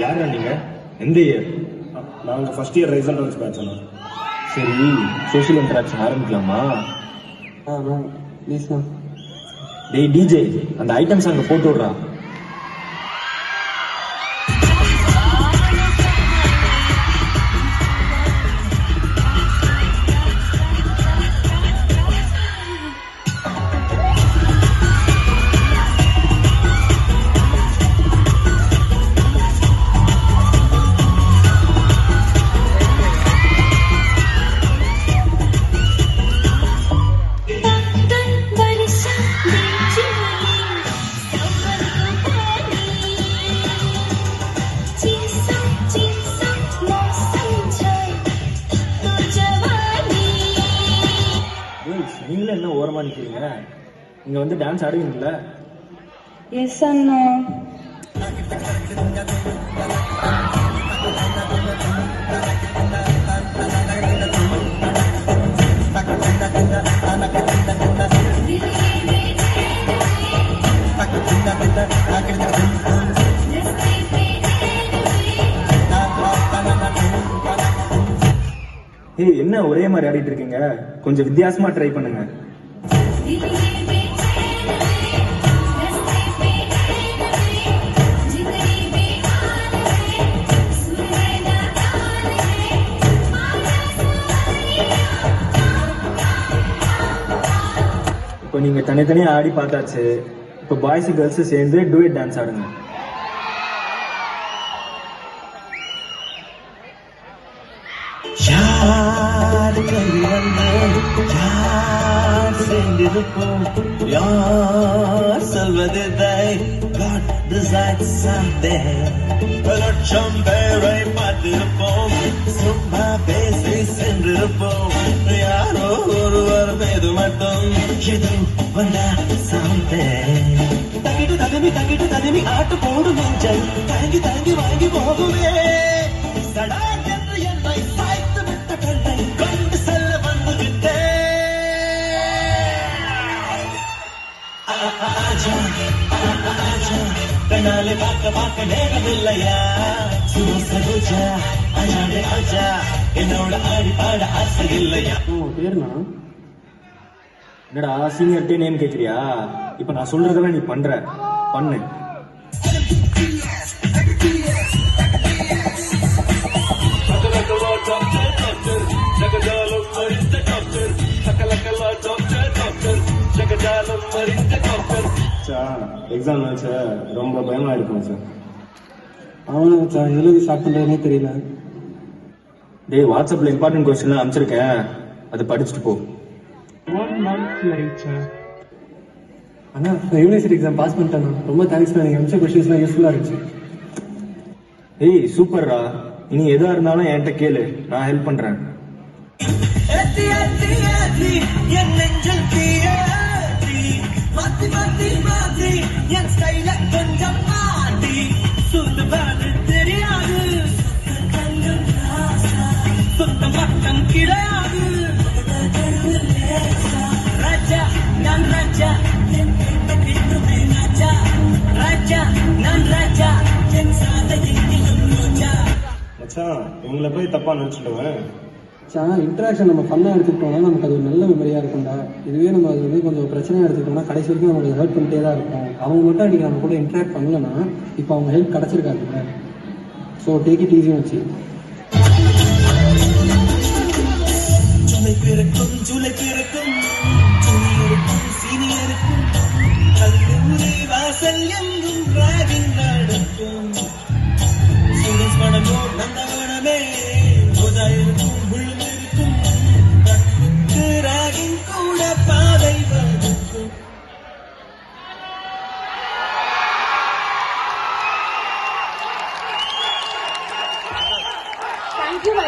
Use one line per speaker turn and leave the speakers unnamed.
யாரா நீங்க? எந்த இயர்?
நாங்கள் ஃபர்ஸ்ட் இயர் ரிசல்ட் பேட்ச் அண்ணா.
சரி, சோஷியல் இன்டராக்ஷன் ஆரம்பிக்கலாமா?
ப்ளீஸ்ண்ணா.
டேய் டிஜே, அந்த ஐட்டம்ஸ் அங்கே போட்டு விட்றா. நீங்களும் என்ன ஓரமா நிக்கிறீங்க? இங்க வந்து டான்ஸ் ஆடுவீங்களா?
எஸ் அண்ணா.
ஏய், என்ன ஒரே மாதிரி ஆடிட்டு இருக்கீங்க? கொஞ்சம் வித்தியாசமா ட்ரை பண்ணுங்க. இப்போ நீங்க தனித்தனியா ஆடி பார்த்தாச்சு. இப்போ பாய்ஸ் கேர்ள்ஸ் சேர்ந்து டூயட் டான்ஸ் ஆடுங்க.
யார் சேர்ந்திருப்போம், யார் சொல்வதில்லை. God decides someday. லட்சம் பேரை பார்த்திருப்போம், சும்மா பேசி சென்றிருப்போம். யாரோ ஒருவர் மீது மட்டும் எது வந்தா someday. தங்கிட்டு ததுமி ஆட்டு போடும் நெஞ்சல் தாங்கி தாங்கி வாங்கி போகுமே. சடா என்று என்னை சாய்த்து விட்ட கண்ணை கொண்டு செல்ல வந்து விட்டேன். கண்ணாலே பார்க்க நேரமில்லையா? சூசா அஜாடே ஆஜா, என்னோட ஆடி பாட ஆசை இல்லையா?
பேருண்ணா?
என்னடா சீனியர்ட்டே நேம் கேட்குறியா? இப்போ நான் சொல்றதெல்லாம் நீ பண்ற பண்ணு.
எக்ஸாம் வச்சா ரொம்ப பயமா இருக்கும் சார்.
அவனை சார் எழுதி ஸ்டார்ட் பண்ணுறதுனே தெரியல.
டேய், வாட்ஸ்அப்ல இம்பார்ட்டன்ட் கொஸ்டின்லாம் அனுப்பிச்சிருக்கேன், அது படிச்சுட்டு போ.
1 month later. அண்ணா, நான் யூனிவர்சிட்டி எக்ஸாம் பாஸ் பண்ணிட்டேண்ணா. ரொம்ப தேங்க்ஸ். நீங்கள் அனுப்பிச்ச கொஸ்டின்ஸ்லாம் யூஸ்ஃபுல்லாக இருந்துச்சு.
ஏய் சூப்பர்ரா, இனி எதா இருந்தாலும் என்கிட்ட கேளு, நான் ஹெல்ப் பண்றேன்.
என் நெஞ்சல் தீயாடி மாத்தி மாத்தி மாத்தி என் ஸ்டைல கொஞ்சம் மாட்டி சொல்லுவாரு தெரியாது. சுத்தம் பக்கம் கிடையாது. ராஜா நான் ராஜா, ராஜா ராஜா நான் ராஜா, என் சாதை ரோஜா.
மச்சான், இவங்களை போய் தப்பா நினைச்சிடுவேன்.
இன்ட்ராக்ஷன் நம்ம ஃபன்னாக எடுத்துக்கிட்டோம்னா நமக்கு அது ஒரு நல்ல மெமரியாக இருக்கும்டா. இதுவே நம்ம அது வந்து கொஞ்சம் பிரச்சனையாக எடுத்துக்கிட்டோம்னா கடைசி வரைக்கும் நமக்கு ஹெல்ப் பண்ணிட்டே தான் இருக்கும். அவங்க மட்டும் அன்றைக்கி நம்ம கூட இன்ட்ராக்ட் பண்ணலன்னா இப்போ அவங்க ஹெல்ப் கிடச்சிருக்காங்க. ஸோ டேக் இட் ஈஸி வச்சு.
ஜூலை பிறக்கும் ஜூனியருக்கும் சீனியருக்கும் கல்லூரி வாசல் எங்கும் டிராகிங் நடக்கும். ஸ்டூடெண்ட்ஸ் மனமோ நந்தவனமே ரோஜா இருக்கும், முள்ளும் இருக்கும். ராகிங் கூட
தேங்க்யூ